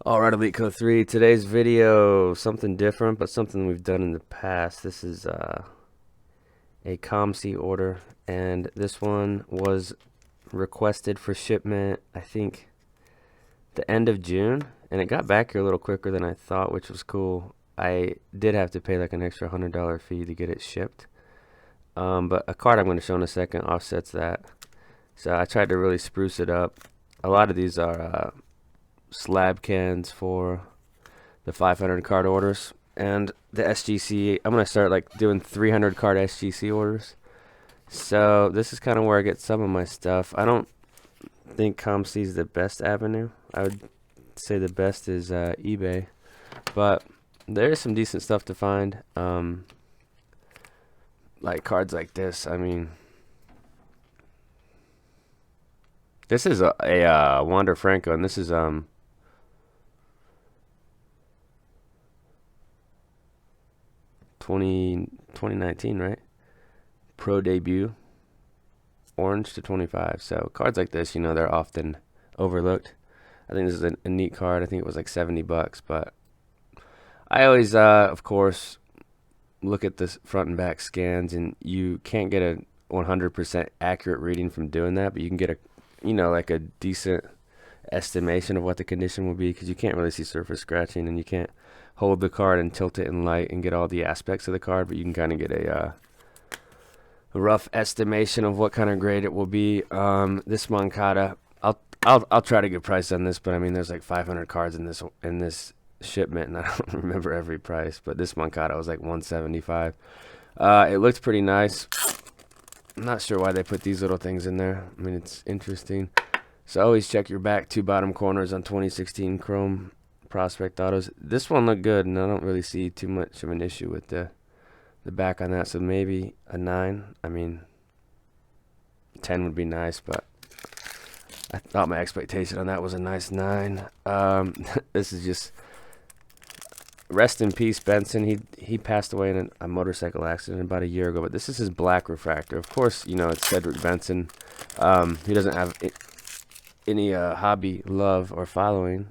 Alright, Elite Code 3. Today's video, something different, but something we've done in the past. This is a COMC order, and this one was requested for shipment, I think, the end of June, and it got back here a little quicker than I thought, which was cool. I did have to pay like an extra $100 fee to get it shipped, but a card I'm going to show in a second offsets that. So I tried to really spruce it up. A lot of these are slab cans for the 500 card orders, and the SGC I'm gonna start like doing 300 card SGC orders. So this is kind of where I get some of my stuff. I don't think COMC is the best avenue. I would say the best is eBay, but there is some decent stuff to find, like cards like this. I mean, this is a Wander Franco, and this is 2019, right? Pro debut, orange to 25. So cards like this, they're often overlooked. I think this is a neat card. I think it was like 70 bucks, but I always, of course, look at the front and back scans, and you can't get a 100% accurate reading from doing that, but you can get like a decent estimation of what the condition will be, because you can't really see surface scratching, and you can't hold the card and tilt it in light and get all the aspects of the card, but you can kind of get a rough estimation of what kind of grade it will be. This Moncada, I'll try to get a price on this, but I mean, there's like 500 cards in this shipment, and I don't remember every price, but this Moncada was like 175. It looked pretty nice. I'm not sure why they put these little things in there. I mean, it's interesting. So always check your back two bottom corners on 2016 Chrome Prospect Autos. This one looked good, and I don't really see too much of an issue with the back on that. So maybe a 9. I mean, 10 would be nice, but I thought my expectation on that was a nice 9. This is just rest in peace, Benson. He passed away in a motorcycle accident about a year ago, but this is his black refractor. Of course, it's Cedric Benson. He doesn't have any hobby, love, or following,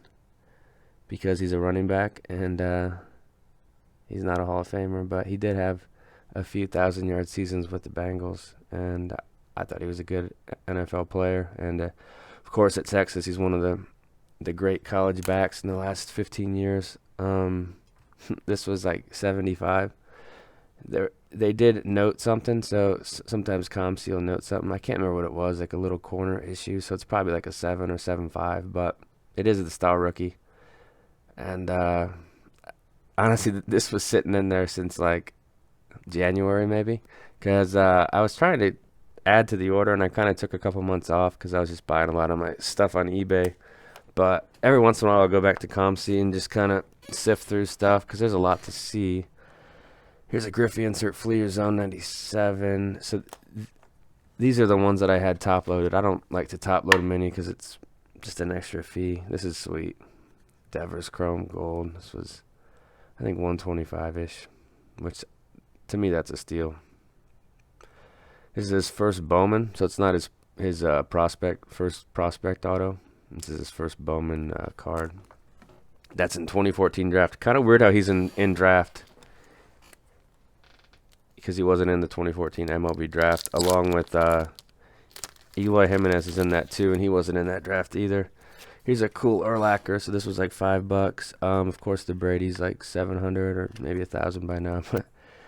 because he's a running back, and he's not a Hall of Famer, but he did have a few 1,000-yard seasons with the Bengals, and I thought he was a good NFL player. And of course, at Texas, he's one of the great college backs in the last 15 years. This was like 75. They did note something, so sometimes COMC will note something. I can't remember what it was, like a little corner issue, so it's probably like a 7 or 7.5, but it is the style rookie. And honestly, this was sitting in there since like January, maybe, because I was trying to add to the order, and I kind of took a couple months off because I was just buying a lot of my stuff on eBay. But every once in a while, I'll go back to COMC and just kind of sift through stuff, because there's a lot to see. Here's a Griffey insert Fleer Zone 97. So these are the ones that I had top loaded. I don't like to top load many because it's just an extra fee. This is sweet. Devers Chrome Gold. This was, I think, 125-ish, which to me, that's a steal. This is his first Bowman, so it's not his first prospect auto. This is his first Bowman card. That's in 2014 draft. Kind of weird how he's in draft, because he wasn't in the 2014 MLB draft, along with Eloy Jimenez is in that too, and he wasn't in that draft either. Here's a cool Urlacher, so this was like $5. Of course, the Brady's like 700 or maybe 1,000 by now, but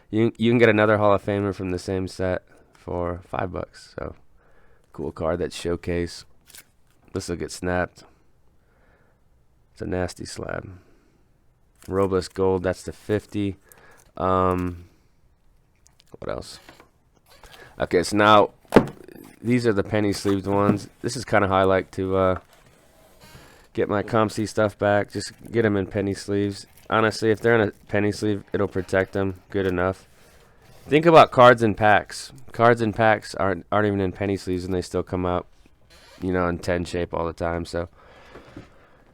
you can get another Hall of Famer from the same set for $5. So cool card. That showcase. This will get snapped. It's a nasty slab. Robles Gold. That's the 50. What else? Okay, so now these are the penny sleeved ones. This is kind of how I like to get my COMC stuff back. Just get them in penny sleeves. Honestly, if they're in a penny sleeve, it'll protect them good enough. Think about cards in packs. Cards in packs aren't even in penny sleeves, and they still come out, in 10 shape all the time. So,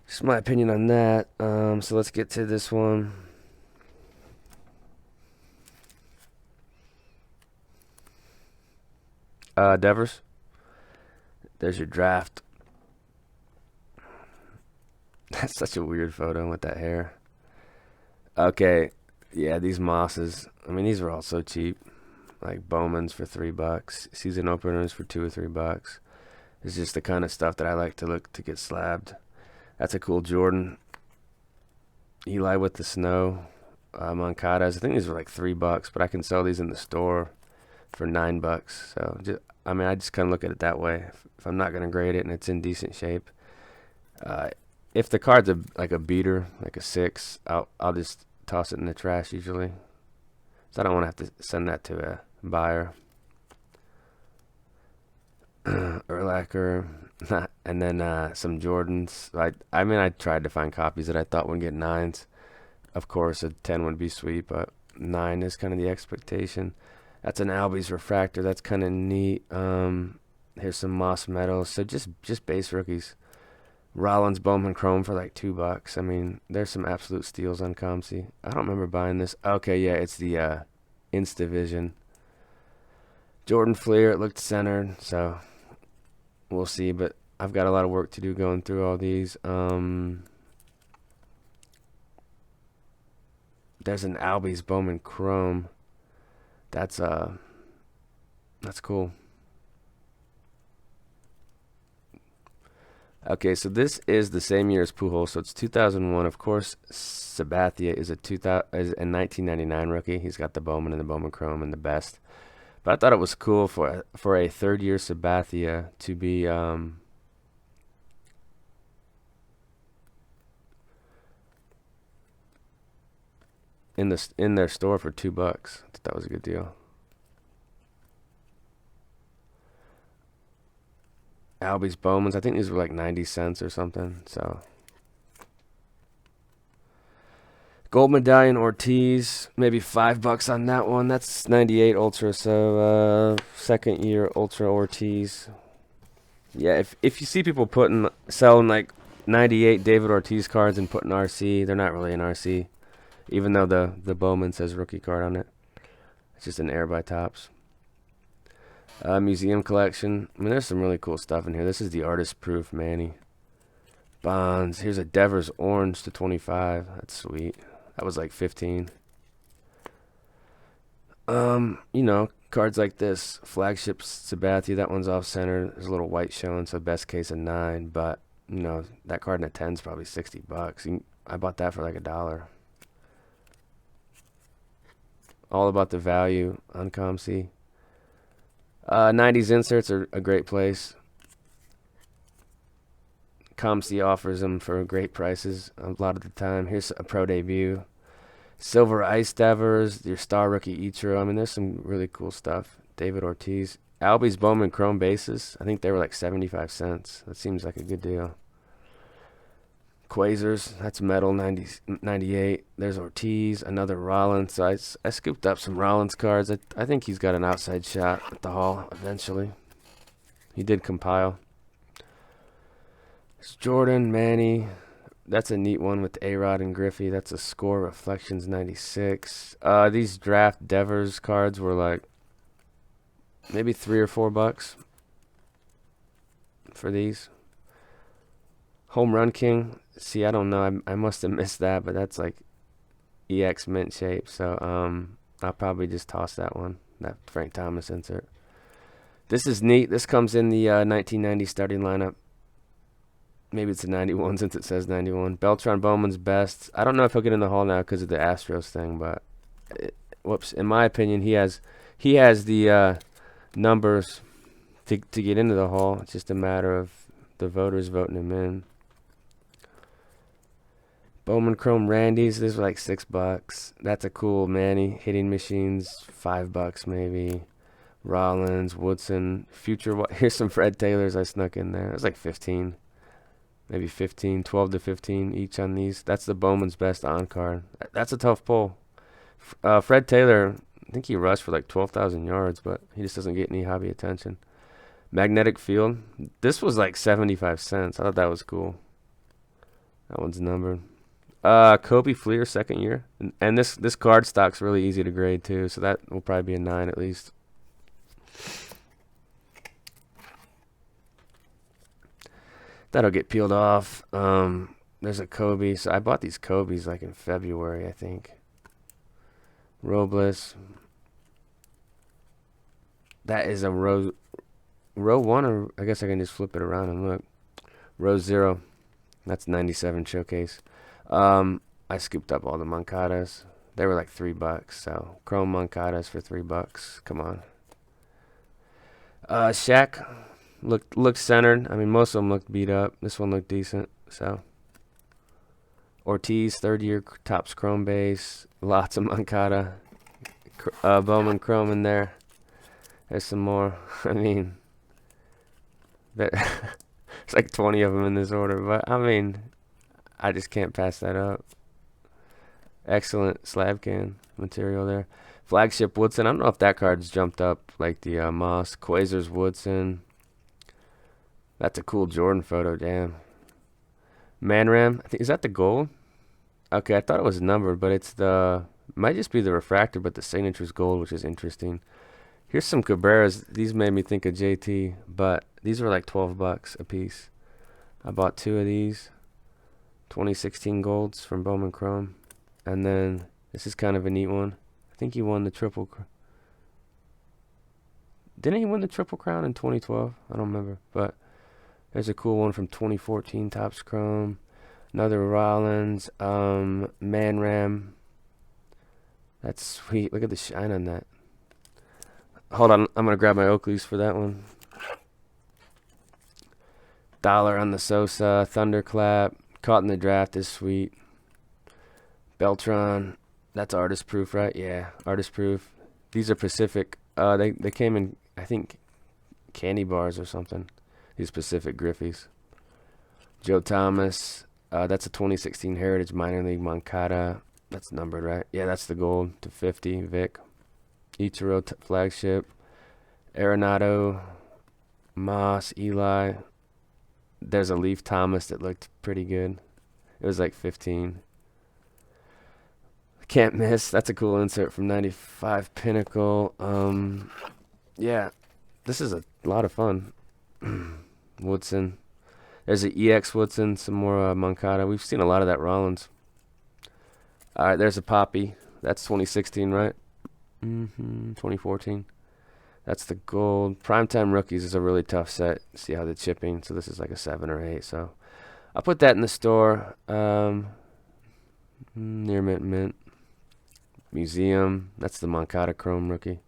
just my opinion on that. So let's get to this one. Devers. There's your draft. That's such a weird photo with that hair. Okay, yeah, these Mosses. I mean, these are all so cheap. Like Bowman's for $3, season openers for $2 or $3. It's just the kind of stuff that I like to look to get slabbed. That's a cool Jordan. Eli with the snow. Moncadas. I think these were like $3, but I can sell these in the store for $9. So I mean, I just kind of look at it that way. If I'm not gonna grade it and it's in decent shape, if the card's like a beater, like a 6, I'll just toss it in the trash usually. So I don't want to have to send that to a buyer. Urlacher, and then some Jordans. I mean, I tried to find copies that I thought would get 9s. Of course, a 10 would be sweet, but 9 is kind of the expectation. That's an Albies refractor. That's kind of neat. Here's some Moss Metals. So just base rookies. Rollins Bowman Chrome for like $2. I mean, there's some absolute steals on COMC. I don't remember buying this. Okay, yeah, it's the Instavision. Jordan Fleer, it looked centered, so we'll see. But I've got a lot of work to do going through all these. There's an Albies Bowman Chrome. That's cool. Okay, so this is the same year as Pujols, so it's 2001. Of course, Sabathia is a 1999 rookie. He's got the Bowman and the Bowman Chrome and the best. But I thought it was cool for a third-year Sabathia to be in their store for $2. I thought that was a good deal. Albies Bowmans, I think these were like 90 cents or something. So gold medallion Ortiz, maybe $5 on that one. That's 98 Ultra, so second year Ultra Ortiz. Yeah, if you see people selling like 98 David Ortiz cards and putting RC, they're not really an RC, even though the Bowman says rookie card on it. It's just an air by Topps. Museum collection. I mean, there's some really cool stuff in here. This is the artist proof Manny. Bonds. Here's a Devers orange to 25. That's sweet. That was like 15. Cards like this. Flagship Sabathia. That one's off center. There's a little white showing, so best case a 9. But that card in a 10 is probably $60. I bought that for like $1. All about the value on COMC. 90s inserts are a great place. COMC offers them for great prices a lot of the time. Here's a pro debut. Silver Ice Devers, your star rookie Ichiro. I mean, there's some really cool stuff. David Ortiz. Albies Bowman Chrome bases. I think they were like 75 cents. That seems like a good deal. Quasars, that's metal, 98. There's Ortiz, another Rollins. So I scooped up some Rollins cards. I think he's got an outside shot at the Hall eventually. He did compile. It's Jordan, Manny. That's a neat one with A-Rod and Griffey. That's a Score Reflections 96. These draft Devers cards were like maybe $3 or $4 for these. Home Run King. See, I don't know. I must have missed that, but that's like EX mint shape. So I'll probably just toss that one. That Frank Thomas insert. This is neat. This comes in the 1990 starting lineup. Maybe it's a 91 since it says 91. Beltran Bowman's best. I don't know if he'll get in the Hall now because of the Astros thing, but in my opinion, he has the numbers to get into the Hall. It's just a matter of the voters voting him in. Bowman Chrome Randy's, these were like $6. That's a cool Manny. Hitting Machines, $5 maybe. Rollins, Woodson, Future. Here's some Fred Taylors I snuck in there. It was like 15. Maybe 15, 12 to 15 each on these. That's the Bowman's best on card. That's a tough pull. Fred Taylor, I think he rushed for like 12,000 yards, but he just doesn't get any hobby attention. Magnetic Field. This was like 75 cents. I thought that was cool. That one's numbered. Kobe Fleer, second year. And this card stock's really easy to grade too, so that will probably be a 9 at least. That'll get peeled off. There's a Kobe. So I bought these Kobe's like in February, I think. Robles. That is a row one, or I guess I can just flip it around and look. Row 0. That's 97 showcase. I scooped up all the Moncadas. They were like $3, so chrome Moncadas for $3. Come on. Shaq looked centered. I mean, most of them looked beat up. This one looked decent. So Ortiz, 3rd year Topps chrome base. Lots of Moncada. Bowman chrome in there. There's some more. I mean, there's like 20 of them in this order, but I mean, I just can't pass that up. Excellent slabcan material there. Flagship Woodson. I don't know if that card's jumped up like the Moss. Quasar's Woodson. That's a cool Jordan photo. Damn. Manram. I think, is that the gold? Okay, I thought it was numbered, but it's the... Might just be the refractor, but the signature's gold, which is interesting. Here's some Cabreras. These made me think of JT, but these were like $12 a piece. I bought 2 of these. 2016 golds from Bowman Chrome. And then this is kind of a neat one. I think he won the triple. Didn't he win the Triple Crown in 2012? I don't remember. But there's a cool one from 2014 Topps Chrome. Another Rollins. Manram. That's sweet. Look at the shine on that. Hold on. I'm going to grab my Oakleys for that one. Dollar on the Sosa. Thunderclap. Caught in the Draft is sweet. Beltron, that's artist proof, right? Yeah, artist proof. These are Pacific. They came in, I think, candy bars or something. These Pacific Griffies. Joe Thomas, that's a 2016 Heritage Minor League Moncada. That's numbered, right? Yeah, that's the gold to 50. Vic. Ichiro flagship. Arenado, Moss, Eli. There's a Leaf Thomas that looked pretty good. It was like 15. Can't miss. That's a cool insert from 95 Pinnacle. Yeah, this is a lot of fun. Woodson. There's an EX Woodson, some more Moncada. We've seen a lot of that Rollins. All right, there's a Poppy. That's 2016, right? 2014. That's the gold. Primetime Rookies is a really tough set. See how the chipping. So this is like a 7 or 8. So I'll put that in the store. Near mint. Museum. That's the Moncada Chrome rookie.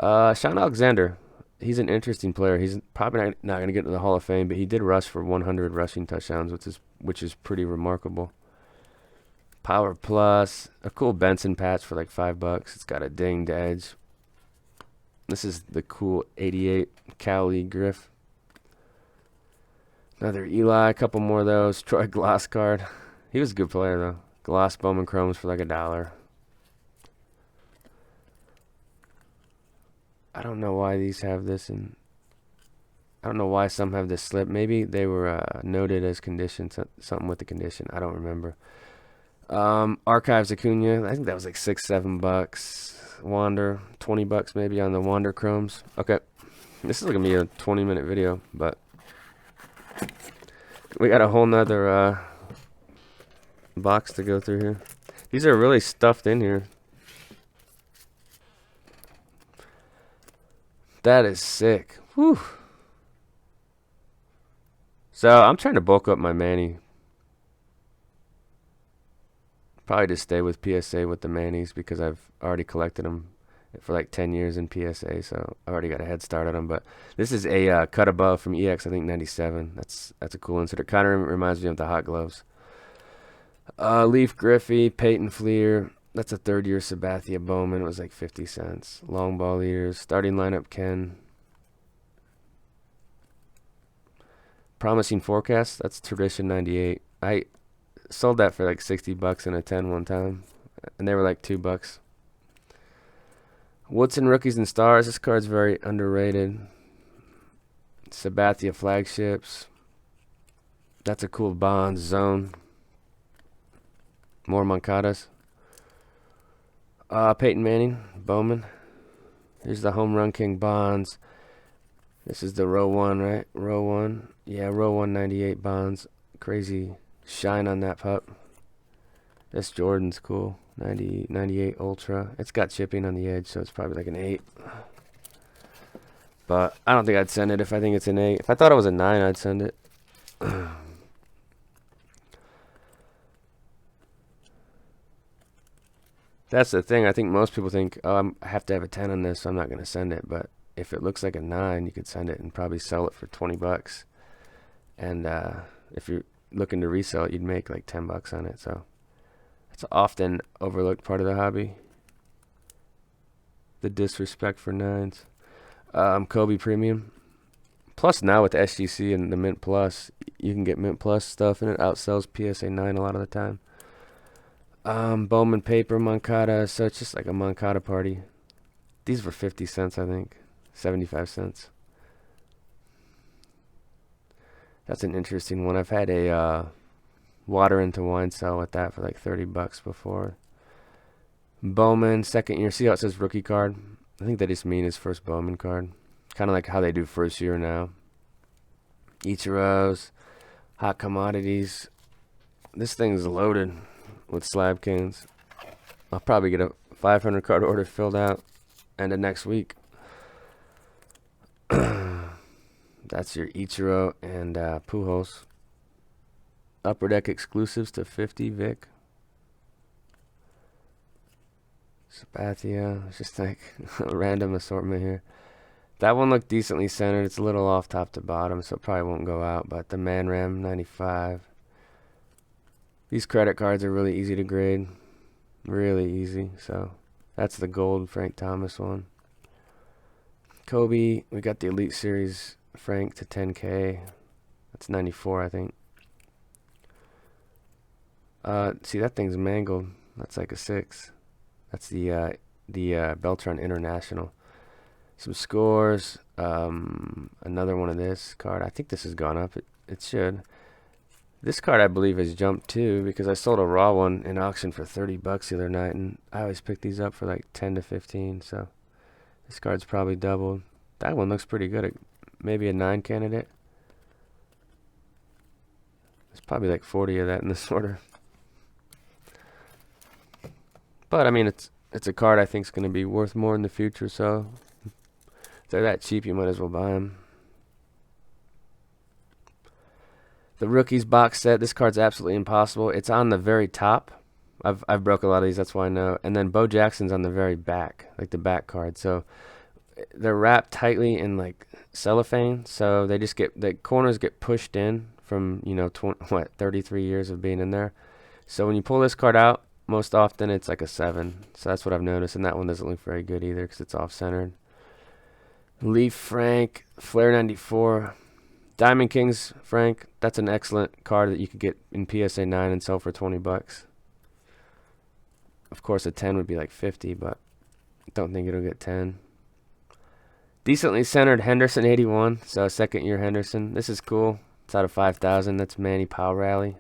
Sean Alexander. He's an interesting player. He's probably not going to get into the Hall of Fame, but he did rush for 100 rushing touchdowns, which is pretty remarkable. Power Plus. A cool Benson patch for like $5. It's got a dinged edge. This is the cool 88 Cowley Griff. Another Eli. A couple more of those. Troy Gloss card. He was a good player, though. Gloss Bowman Chromes for like $1. I don't know why these have this, and I don't know why some have this slip. Maybe they were noted as condition, something with the condition. I don't remember. Archives Acuna. I think that was like $6-7. Wander, $20 maybe on the Wander Chromes. Okay, this is gonna be a 20-minute video, but we got a whole nother box to go through here. These are really stuffed in here. That is sick. Whew. So I'm trying to bulk up my Manny. Probably just stay with PSA with the Mannies because I've already collected them for like 10 years in PSA, so I already got a head start on them. But this is a cut above from EX, I think 97. That's a cool insert. It kind of reminds me of the Hot Gloves. Leaf Griffey, Peyton Fleer. That's a 3rd-year Sabathia Bowman. It was like 50 cents. Long ball leaders. Starting lineup, Ken. Promising Forecast. That's Tradition 98. I sold that for like $60 in a 10 one time, and they were like $2. Woodson Rookies and Stars. This card's very underrated. Sabathia Flagships. That's a cool Bonds Zone. More Moncadas. Peyton Manning, Bowman. Here's the Home Run King Bonds. This is the row 1, right? Row 1. Yeah, row 198 Bonds. crazy shine on that pup. This Jordan's cool. 98 Ultra. It's got chipping on the edge, so it's probably like an 8. But I don't think I'd send it if I think it's an 8. If I thought it was a 9, I'd send it. That's the thing. I think most people think, oh, I have to have a 10 on this, so I'm not going to send it. But if it looks like a 9, you could send it and probably sell it for 20 bucks. And if you're looking to resell it, you'd make like 10 bucks on it. So it's an often overlooked part of the hobby. The disrespect for 9s. Kobe Premium. Plus now with the SGC and the Mint Plus, you can get Mint Plus stuff and it outsells PSA 9 a lot of the time. Bowman Paper Moncada, so it's just like a Moncada party. These were 50 cents, I think. 75 cents. That's an interesting one. I've had a water into wine sell with that for like 30 bucks before. Bowman, second year. See how it says rookie card? I think they just mean his first Bowman card. Kind of like how they do first year now. Ichiro's, hot commodities. This thing's loaded with slabcans. I'll probably get a 500 card order filled out end of next week. That's your Ichiro and Pujols. Upper Deck exclusives to 50 Vic. Sabathia. It's just like a random assortment here. That one looked decently centered. It's a little off top to bottom, so it probably won't go out. But the Man Ram 95. These credit cards are really easy to grade. Really easy. So that's the gold Frank Thomas one. Kobe, we got the Elite Series Frank to 10K. That's 94, I think. See, that thing's mangled. That's like a 6. That's the Beltran International. Some scores. Another one of this card. I think this has gone up. It should. This card, I believe, has jumped too because I sold a raw one in auction for 30 bucks the other night, and I always pick these up for like 10 to 15. So this card's probably doubled. That one looks pretty good. Maybe a 9 candidate. There's probably like 40 of that in this order. But I mean, it's a card I think is going to be worth more in the future. So if they're that cheap, you might as well buy them. The Rookies box set. This card's absolutely impossible. It's on the very top. I've broke a lot of these. That's why I know. And then Bo Jackson's on the very back, like the back card. So they're wrapped tightly in like cellophane. So they just the corners get pushed in from 33 years of being in there. So when you pull this card out, most often it's like a 7. So that's what I've noticed. And that one doesn't look very good either because it's off-centered. Leaf Frank, Flair 94. Diamond Kings Frank. That's an excellent card that you could get in PSA 9 and sell for 20 bucks. Of course, a 10 would be like 50, but don't think it'll get 10. Decently centered Henderson 81. So second year Henderson. This is cool. It's out of 5,000. That's Manny Powell Rally.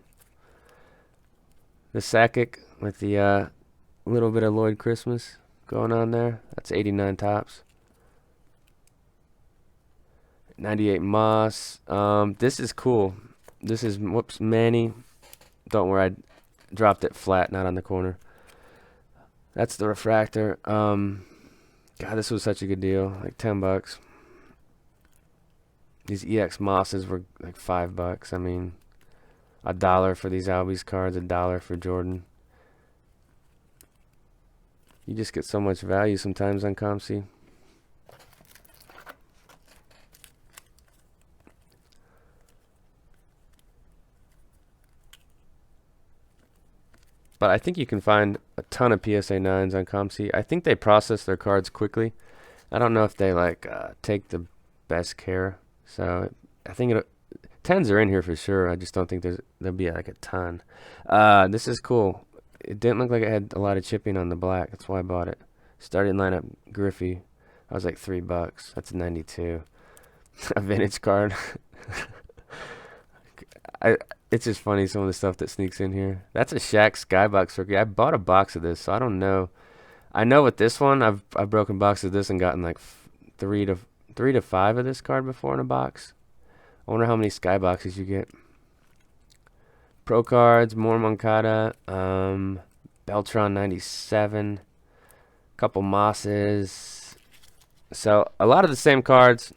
The Sakic with the little bit of Lloyd Christmas going on there. That's 89 tops. 98 Moss. This is cool. This is, Manny. Don't worry, I dropped it flat, not on the corner. That's the refractor. God, this was such a good deal. Like 10 bucks. These EX Mosses were like 5 bucks. I mean, $1 for these Albies cards, $1 for Jordan. You just get so much value sometimes on COMC. But I think you can find a ton of PSA 9s on COMC. I think they process their cards quickly. I don't know if they take the best care. So I think 10s are in here for sure. I just don't think there'll be like a ton. This is cool. It didn't look like it had a lot of chipping on the black. That's why I bought it. Starting lineup Griffey. I was like 3 bucks. That's 92. A vintage card. It's just funny some of the stuff that sneaks in here. That's a Shaq Skybox rookie. I bought a box of this, so I don't know. I know with this one, I've broken boxes of this and gotten like 3 to 5 of this card before in a box. I wonder how many Skyboxes you get. Pro cards, more Moncada, Beltron 97, couple Mosses. So a lot of the same cards,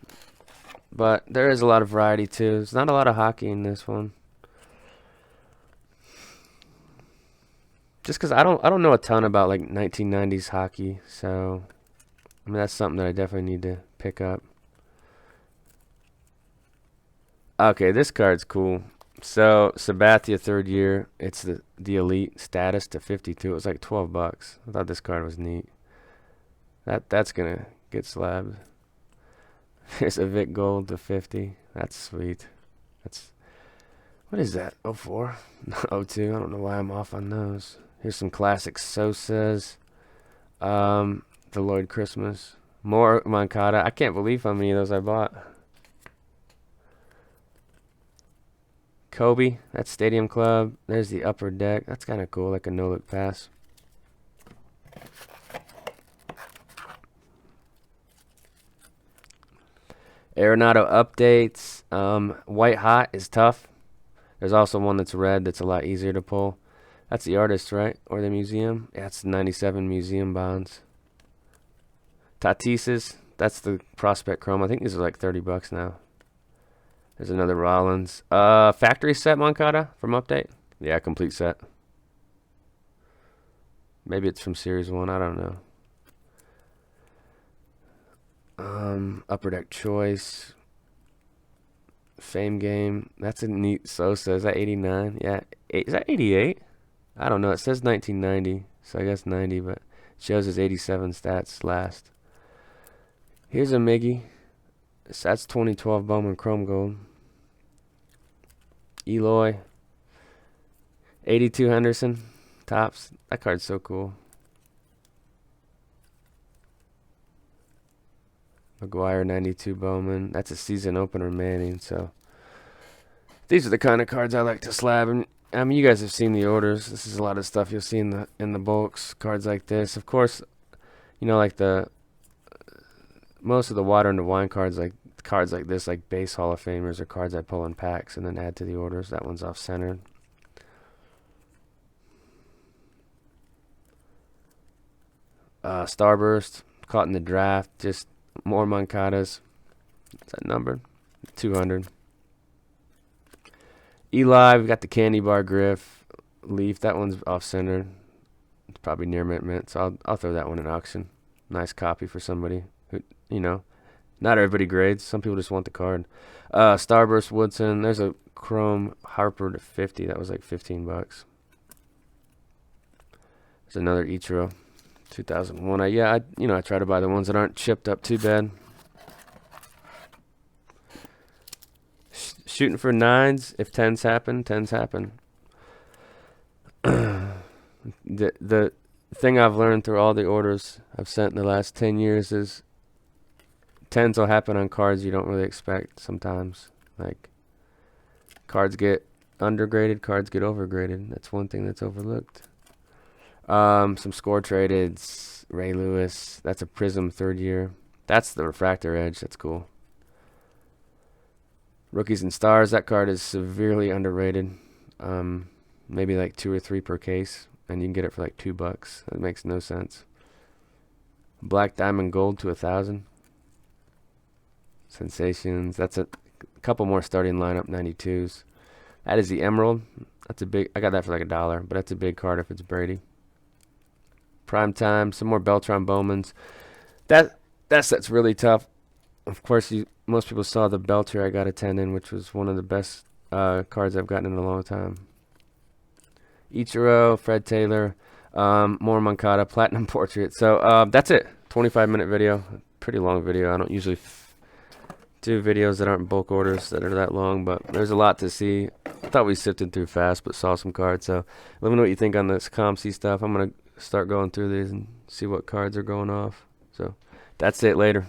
but there is a lot of variety too. There's not a lot of hockey in this one. Just because I don't know a ton about like 1990s hockey, so I mean that's something that I definitely need to pick up. Okay, this card's cool. So Sabathia 3rd year, it's the elite status to 52. It was like $12. I thought this card was neat. That's gonna get slabbed. Here's a Vic Gold to 50. That's sweet. That's what is that? 04? 02. I don't know why I'm off on those. Here's some classic Sosas. The Lloyd Christmas. More Moncada. I can't believe how many of those I bought. Kobe, that's Stadium Club. There's the upper deck. That's kind of cool, like a no-look pass. Arenado updates. White Hot is tough. There's also one that's red that's a lot easier to pull. That's the artist, right? Or the museum? Yeah, it's 97 museum bonds. Tatises, that's the Prospect Chrome. I think these are like $30 now. There's another Rollins. Factory set Moncada from Update. Yeah, complete set. Maybe it's from Series 1. I don't know. Upper Deck Choice. Fame Game. That's a neat Sosa. Is that 89? Yeah. Is that 88? I don't know. It says 1990. So I guess 90, but it shows his 87 stats last. Here's a Miggy. That's 2012 Bowman Chrome Gold. Eloy. 82 Henderson. Tops. That card's so cool. McGuire 92 Bowman. That's a season opener Manning. So these are the kind of cards I like to slab. And I mean, you guys have seen the orders. This is a lot of stuff you'll see in the bulks. Cards like this, of course. You know, like most of the water and the wine cards like this, like base Hall of Famers, are cards I pull in packs and then add to the orders. That one's off centered. Starburst, caught in the draft. Just more Moncadas. Is that numbered? 200. Eli, we've got the candy bar Griff. Leaf, that one's off centered. It's probably near mint, so I'll throw that one in auction. Nice copy for somebody who, you know, not everybody grades. Some people just want the card. Starburst Woodson. There's a Chrome Harper to 50. That was like $15. There's another Ichiro, 2001. I try to buy the ones that aren't chipped up too bad. Shooting for 9s. If 10s happen, 10s happen. The thing I've learned through all the orders I've sent in the last 10 years is 10s will happen on cards you don't really expect sometimes. Like, cards get undergraded, cards get overgraded. That's one thing that's overlooked. Some score tradeds. Ray Lewis. That's a Prism 3rd year. That's the Refractor Edge. That's cool. Rookies and Stars. That card is severely underrated. Maybe like 2 or 3 per case, and you can get it for like $2. That makes no sense. Black Diamond Gold to 1,000. Sensations. That's a couple more starting lineup 92s. That is the Emerald. That's a big. I got that for like $1, but that's a big card if it's Brady. Prime Time. Some more Beltron Bowmans. That set's really tough. Of course, most people saw the Belter I got a 10 in, which was one of the best cards I've gotten in a long time. Ichiro, Fred Taylor, more Moncada, Platinum Portrait. So that's it. 25-minute video. Pretty long video. I don't usually do videos that aren't bulk orders that are that long, but there's a lot to see. I thought we sifted through fast, but saw some cards. So let me know what you think on this COMC stuff. I'm going to start going through these and see what cards are going off. So that's it. Later.